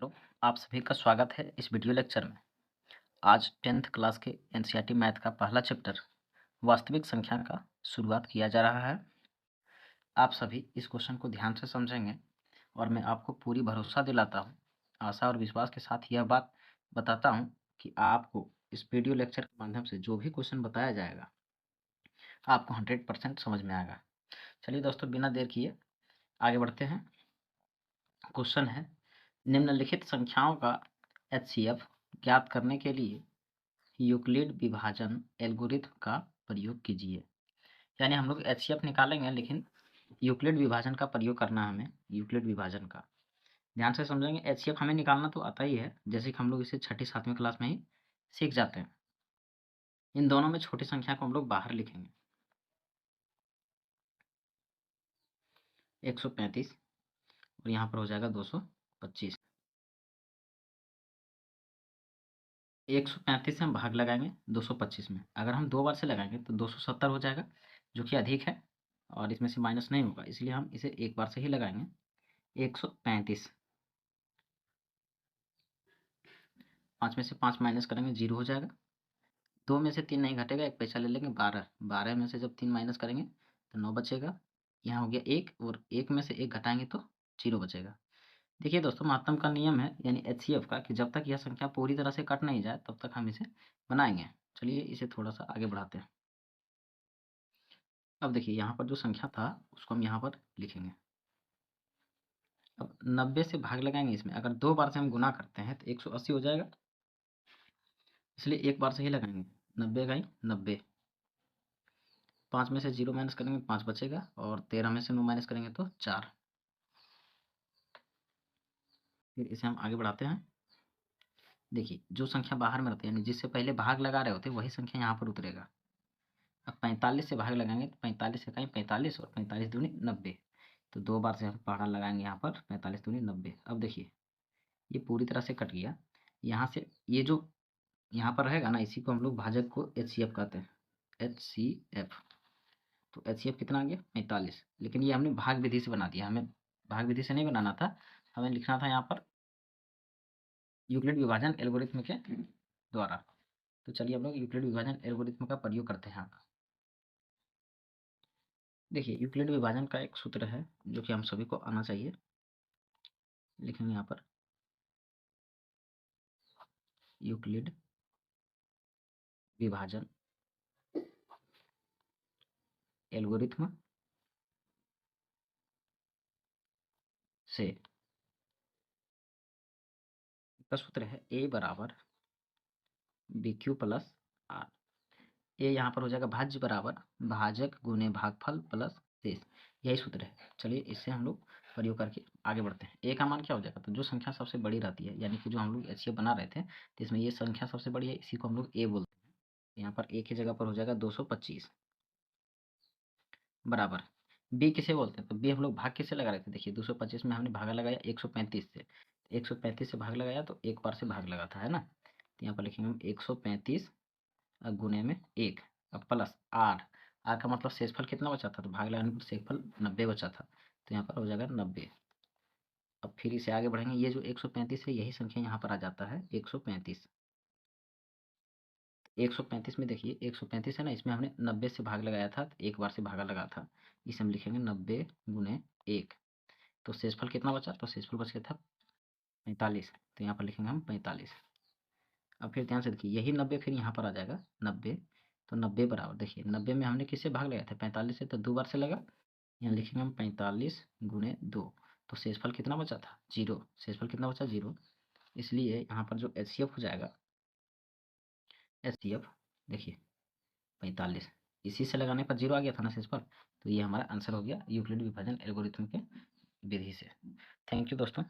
Hello, आप सभी का स्वागत है इस वीडियो लेक्चर में। आज 10th क्लास के एनसीईआरटी मैथ का पहला चैप्टर वास्तविक संख्या का शुरुआत किया जा रहा है। आप सभी इस क्वेश्चन को ध्यान से समझेंगे और मैं आपको पूरी भरोसा दिलाता हूँ, आशा और विश्वास के साथ यह बात बताता हूँ कि आपको इस वीडियो लेक्चर के माध्यम से जो भी क्वेश्चन बताया जाएगा, आपको 100% समझ में आएगा। चलिए दोस्तों, बिना देर किए आगे बढ़ते हैं। क्वेश्चन है, निम्नलिखित संख्याओं का एचसीएफ ज्ञात करने के लिए यूक्लिड विभाजन एल्गोरिथ्म का प्रयोग कीजिए। यानी हम लोग एचसीएफ निकालेंगे, लेकिन यूक्लिड विभाजन का प्रयोग करना है हमें। यूक्लिड विभाजन का ध्यान से समझेंगे। एचसीएफ हमें निकालना तो आता ही है, जैसे कि हम लोग इसे छठी सातवीं क्लास में ही सीख जाते हैं। इन दोनों में छोटी संख्या को हम लोग बाहर लिखेंगे, 135 और यहाँ पर हो जाएगा 225। 135 से हम भाग लगाएंगे 225 में। अगर हम दो बार से लगाएंगे तो 270 हो जाएगा, जो कि अधिक है और इसमें से माइनस नहीं होगा, इसलिए हम इसे एक बार से ही लगाएंगे। 135, 5 में से 5 माइनस करेंगे 0 हो जाएगा। 2 में से 3 नहीं घटेगा, एक पैसा ले लेंगे 12। 12 में से जब 3 माइनस करेंगे तो 9 बचेगा। यहाँ हो गया 1 और 1 में से 1 घटाएंगे तो 0 बचेगा। देखिए दोस्तों, महत्तम का नियम है यानी एचसीएफ का, कि जब तक यह संख्या पूरी तरह से कट नहीं जाए तब तक हम इसे बनाएंगे। चलिए इसे थोड़ा सा आगे बढ़ाते हैं। अब देखिए, यहाँ पर जो संख्या था उसको हम यहाँ पर लिखेंगे। अब 90 से भाग लगाएंगे इसमें। अगर दो बार से हम गुना करते हैं तो 180 हो जाएगा, इसलिए एक बार से ही लगाएंगे। 90 का ही 90। 5 में से 0 माइनस करेंगे 5 बचेगा, और 13 में से 9 माइनस करेंगे तो 4। फिर इसे हम आगे बढ़ाते हैं। देखिए, जो संख्या बाहर में रहती है यानी जिससे पहले भाग लगा रहे होते वही संख्या यहाँ पर उतरेगा। अब 45 से भाग लगाएंगे तो 45 से कहीं 45 और 45 दूनी 90। तो दो बार से हम पहाड़ा लगाएंगे यहाँ पर, 45 दूनी 90। अब देखिए, ये पूरी तरह से कट गया। यहाँ से ये जो यहाँ पर रहेगा ना, इसी को हम लोग भाजक को एचसीएफ कहते हैं। एचसीएफ, तो एचसीएफ कितना आ गया 45। लेकिन ये हमने भाग विधि से बना दिया, हमें भाग विधि से नहीं बनाना था, हमें लिखना था यहाँ पर यूक्लिड विभाजन एल्गोरिथ्म के द्वारा। तो चलिए हम लोग यूक्लिड विभाजन एल्गोरिथ्म का प्रयोग करते हैं। देखिए, यूक्लिड विभाजन का एक सूत्र है जो कि हम सभी को आना चाहिए। लिखेंगे यहाँ पर यूक्लिड विभाजन एल्गोरिथ्म से का सूत्र है ए बराबर बी क्यू प्लस आर। ये यहाँ पर हो जाएगा भाज्य बराबर भाजक गुने भागफल प्लस शेष। यही सूत्र है। चलिए इससे हम लोग प्रयोग करके आगे बढ़ते हैं। ए का मान क्या हो जाएगा, तो जो संख्या सबसे बड़ी रहती है, यानी कि जो हम लोग एचसीएफ बना रहे थे तो इसमें ये संख्या सबसे बड़ी है, इसी को हम लोग ए बोलते हैं। यहाँ पर ए की जगह पर हो जाएगा 225 बराबर बी किसे बोलते हैं, तो बी हम लोग भाग किससे लगा रहे थे। देखिए 225 में हमने भागा लगाया 135 से। 135 से भाग लगाया तो एक बार से भाग लगा था, है ना। तो यहाँ पर लिखेंगे हम 135 गुने में 1। अब प्लस आर। आर का मतलब शेषफल कितना बचा था, तो भाग लगाने पर शेषफल 90 बचा था, तो यहाँ पर हो जाएगा 90। अब फिर इसे आगे बढ़ेंगे। ये जो 135 है यही संख्या यहाँ पर आ जाता है 135। 135 में देखिए 135 है ना, इसमें हमने 90 से भाग लगाया था, तो एक बार से भागा लगा था। इसे हम लिखेंगे 90 गुने 1। तो शेषफल कितना बचा, तो शेषफल बच गया था 45, तो यहाँ पर लिखेंगे हम 45। अब फिर ध्यान से देखिए, यही 90 फिर यहाँ पर आ जाएगा 90। तो 90 बराबर देखिए 90 में हमने किससे भाग लगाया था 45 से, तो दो बार से लगा। यहाँ लिखेंगे हम 45 गुने 2। तो शेषफल कितना बचा था 0। शेषफल कितना बचा 0, इसलिए यहाँ पर जो एचसीएफ हो जाएगा, एचसीएफ देखिए 45, इसी से लगाने पर 0 आ गया था ना शेषफल। तो ये हमारा आंसर हो गया यूक्लिड विभाजन एल्गोरिथम के विधि से। थैंक यू दोस्तों।